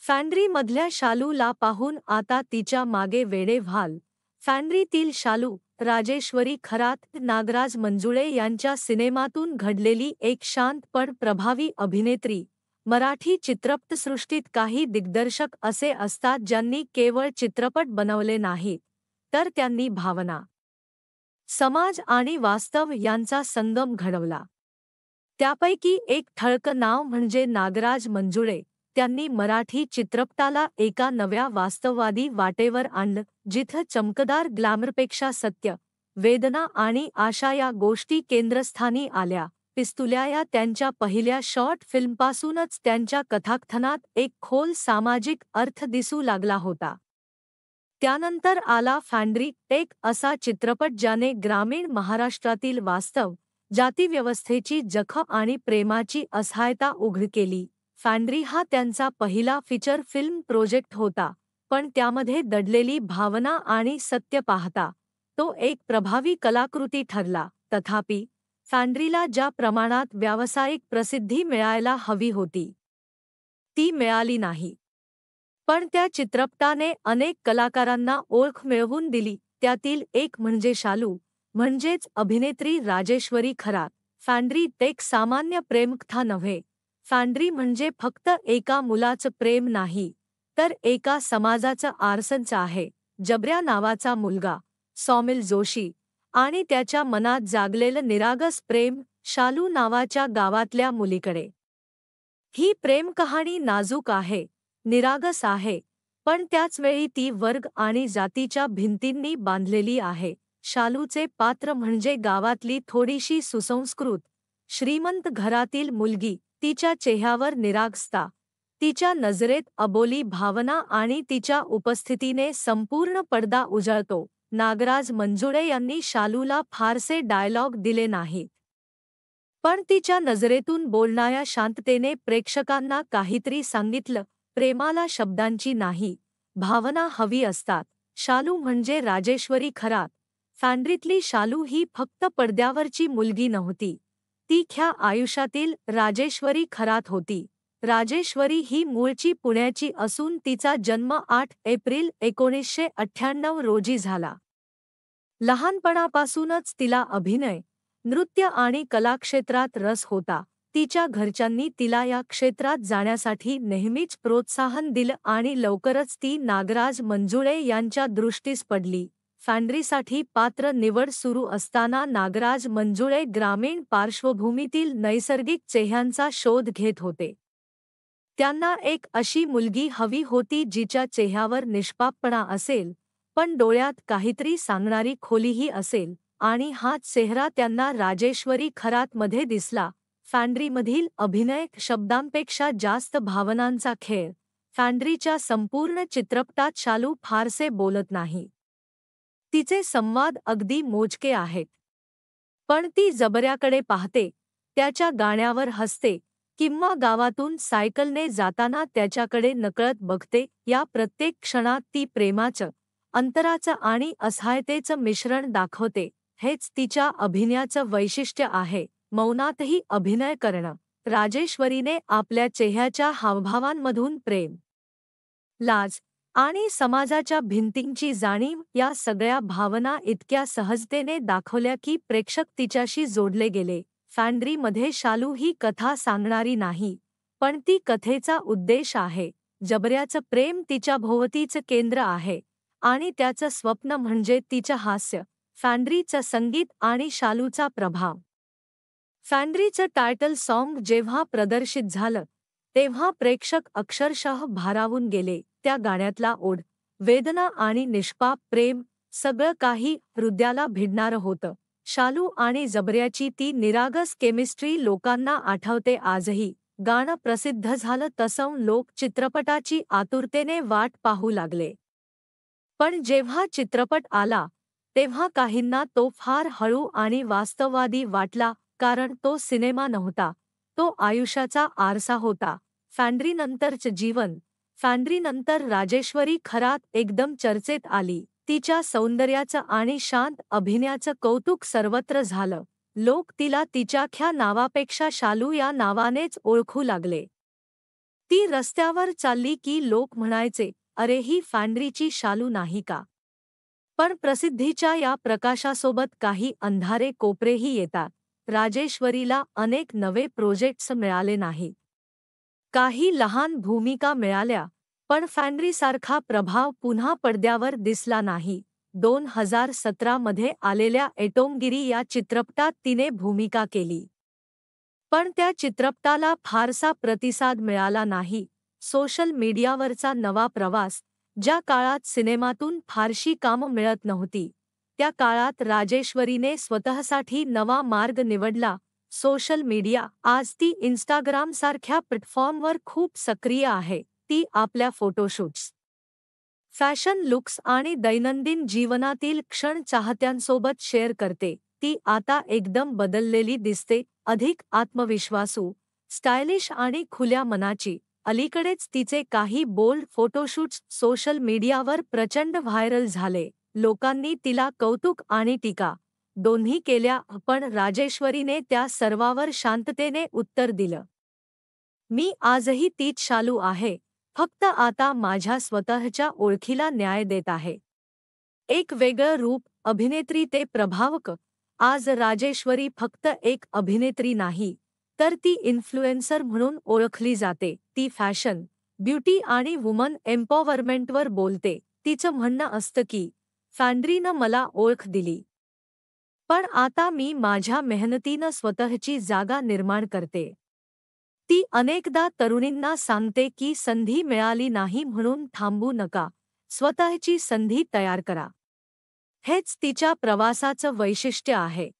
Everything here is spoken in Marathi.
फॅन्ड्रीमधल्या शालूला पाहून आता तिच्या मागे वेडे व्हाल. फॅन्ड्रीतील शालू, राजेश्वरी खरात नागराज मंजुळे यांच्या सिनेमातून घडलेली एक शांत पण प्रभावी अभिनेत्री. मराठी चित्रपटसृष्टीत काही दिग्दर्शक असे असतात ज्यांनी केवळ चित्रपट बनवले नाहीत, तर त्यांनी भावना, समाज आणि वास्तव यांचा संगम घडवला. त्यापैकी एक ठळक नाव म्हणजे नागराज मंजुळे. त्यांनी मराठी चित्रपटाला एका नव्या वास्तववादी वाटेवर आणलं, जिथं चमकदार ग्लॅमरपेक्षा सत्य, वेदना आणि आशा या गोष्टी केंद्रस्थानी आल्या. पिस्तुल्या या त्यांच्या पहिल्या शॉर्ट फिल्मपासूनच त्यांच्या कथाकथनात एक खोल सामाजिक अर्थ दिसू लागला होता. त्यानंतर आला फॅन्ड्री, एक असा चित्रपट ज्याने ग्रामीण महाराष्ट्रातील वास्तव, जातीव्यवस्थेची जखम आणि प्रेमाची असहायता उघड केली. फॅन्ड्री हा त्यांचा पहिला फीचर फिल्म प्रोजेक्ट होता, पण त्यामध्ये दडलेली भावना आणि सत्य पाहता तो एक प्रभावी कलाकृती ठरला. तथापि, फॅन्ड्रीला ज्या प्रमाणात व्यावसायिक प्रसिद्धी मिळायला हवी होती, ती मिळाली नाही. पण त्या चित्रपटाने अनेक कलाकारांना ओळख मिळवून दिली. त्यातील एक म्हणजे शालू, म्हणजेच अभिनेत्री राजेश्वरी खरात. फॅन्ड्री एक सामान्य प्रेमकथा नव्हे. फॅन्ड्री म्हणजे फक्त एका मुलाचं प्रेम नाही, तर एका समाजाचं आरसंच आहे. जबऱ्या नावाचा मुलगा, सौमिल जोशी, आणि त्याच्या मनात जागलेलं निरागस प्रेम शालू नावाच्या गावातल्या मुलीकडे. ही प्रेमकहाणी नाजूक आहे, निरागस आहे, पण त्याचवेळी ती वर्ग आणि जातीच्या भिंतींनी बांधलेली आहे. शालूचे पात्र म्हणजे गावातली थोडीशी सुसंस्कृत, श्रीमंत घरातील मुलगी. तिच्या चेहऱ्यावर निरागसता, तिच्या नजरेत अबोली भावना आणि तिच्या उपस्थितीने संपूर्ण पडदा उजळतो. नागराज मंजुळे यांनी शालूला फारसे डायलॉग दिले नाहीत, पण तिच्या नजरेतून बोलणाऱ्या शांततेने प्रेक्षकांना काहीतरी सांगितलं. प्रेमाला शब्दांची नाही, भावना हवी असतात. शालू म्हणजे राजेश्वरी खरात. फॅन्ड्रीतली शालू ही फक्त पडद्यावरची मुलगी नव्हती, ती ख्या आयुष्यातील राजेश्वरी खरात होती. राजेश्वरी ही मूळची पुण्याची असून तिचा जन्म 8 एप्रिल 1998 रोजी झाला. लहानपणापासूनच तिला अभिनय, नृत्य आणि कलाक्षेत्रात रस होता. तिच्या घरच्यांनी तिला या क्षेत्रात जाण्यासाठी नेहमीच प्रोत्साहन दिलं आणि लवकरच ती नागराज मंजुळे यांच्या दृष्टीस पडली. फॅन्ड्रीसाठी पात्र निवड सुरू असताना नागराज मंजुळे ग्रामीण पार्श्वभूमीतील नैसर्गिक चेहऱ्यांचा शोध घेत होते. त्यांना एक अशी मुलगी हवी होती जिच्या चेहऱ्यावर निष्पापपणा असेल, पण डोळ्यात काहीतरी सांगणारी खोलीही असेल, आणि हाच चेहरा त्यांना राजेश्वरी खरातमध्ये दिसला. फॅन्ड्रीमधील अभिनय शब्दांपेक्षा जास्त भावनांचा खेळ. फॅन्ड्रीच्या संपूर्ण चित्रपटात शालू फारसे बोलत नाही. तिचे संवाद अगदी मोजके आहेत. पण ती जबऱ्याकडे पाहते, त्याच्या गाण्यावर हसते, किंवा गावातून सायकलने जाताना त्याच्याकडे नकळत बघते. या प्रत्येक क्षणात ती प्रेमाचं, अंतराचं आणि असहायतेचं मिश्रण दाखवते. हेच तिच्या अभिनयाचं वैशिष्ट्य आहे. मौनातही अभिनय करणं. राजेश्वरीने आपल्या चेहऱ्याच्या हावभावांमधून प्रेम, लाज आणि समाजाच्या भिंतींची जाणीव या सगळ्या भावना इतक्या सहजतेने दाखवल्या की प्रेक्षक तिच्याशी जोडले गेले. फॅन्ड्रीमध्ये शालू ही कथा सांगणारी नाही, पण ती कथेचा उद्देश आहे. जबऱ्याचं प्रेम तिच्या भोवतीचं केंद्र आहे, आणि त्याचं स्वप्न म्हणजे तिचं हास्य. फॅन्ड्रीचं संगीत आणि शालूचा प्रभाव. फॅन्ड्रीचं टायटल सॉन्ग जेव्हा प्रदर्शित झालं, तेव्हा प्रेक्षक अक्षरशः भारावून गेले. त्या गाण्यातला ओढ, वेदना आणि निष्पाप प्रेम, सगळं काही हृदयाला भिडणारं होतं. शालू आणि जबऱ्याची ती निरागस केमिस्ट्री लोकांना आठवते आजही. गाणं प्रसिद्ध झालं तसं लोक चित्रपटाची आतुरतेने वाट पाहू लागले. पण जेव्हा चित्रपट आला, तेव्हा काहींना तो फार हळू आणि वास्तववादी वाटला, कारण तो सिनेमा नव्हता, तो आयुष्याचा आरसा होता. फॅन्ड्रीनंतरचं जीवन. फॅन्ड्रीनंतर राजेश्वरी खरात एकदम चर्चेत आली. तिच्या सौंदर्याचं आणि शांत अभिनयाचं कौतुक सर्वत्र झालं. लोक तिला तिच्या ख्या नावापेक्षा शालू या नावानेच ओळखू लागले. ती रस्त्यावर चालली की लोक म्हणायचे, अरे ही फॅन्ड्रीची शालू नाही का. पण प्रसिद्धीच्या या प्रकाशासोबत काही अंधारे कोपरेही येतात. राजेश्वरीला अनेक नवे प्रोजेक्ट्स मिळाले नाहीत. काही लहान भूमिका मिळाल्या, पण फॅन्ड्रीसारखा प्रभाव पुन्हा पडद्यावर दिसला नाही. 2017 मध्ये आलेल्या एटोमगिरी या चित्रपटात तिने भूमिका केली. पण त्या चित्रपटाला फारसा प्रतिसाद मिळाला नाही. सोशल मीडियावरचा नवा प्रवास, ज्या काळात सिनेमातून फारशी कामं मिळत नव्हती, त्या काळात राजेश्वरीने स्वतःसाठी नवा मार्ग निवडला. Social media. आज ती इंस्टाग्रामसारख्या प्लॅटफॉर्मवर खूप सक्रिय आहे. ती आपल्या फोटोशूट्स, फॅशन लुक्स आणि दैनंदिन जीवनातील क्षण चाहत्यांसोबत शेअर करते. ती आता एकदम बदललेली दिसते, अधिक आत्मविश्वासू, स्टायलिश आणि खुल्या मनाची. अलीकडेच तिचे काही बोल्ड फोटोशूट्स सोशल मीडियावर प्रचंड व्हायरल झाले. लोकांनी तिला कौतुक आणि टीका दोन्ही केल्या, पण राजेश्वरीने त्या सर्वावर शांततेने उत्तर दिलं. मी आजही तीच शालू आहे, फक्त आता माझ्या स्वतःच्या ओळखीला न्याय देत आहे. एक वेगळं रूप, अभिनेत्री ते प्रभावक. आज राजेश्वरी फक्त एक अभिनेत्री नाही, तर ती इन्फ्लुएन्सर म्हणून ओळखली जाते. ती फॅशन, ब्युटी आणि वुमन एम्पॉवरमेंटवर बोलते. तिचं म्हणणं असतं की फॅन्ड्रीनं मला ओळख दिली, पण आता मी माझ्या मेहनतीनं स्वतःची जागा निर्माण करते. ती अनेकदा तरुणींना सांगते की संधी मिळाली नाही म्हणून थांबू नका, स्वतःची संधी तयार करा. हेच तिच्या प्रवासाचं वैशिष्ट्य आहे.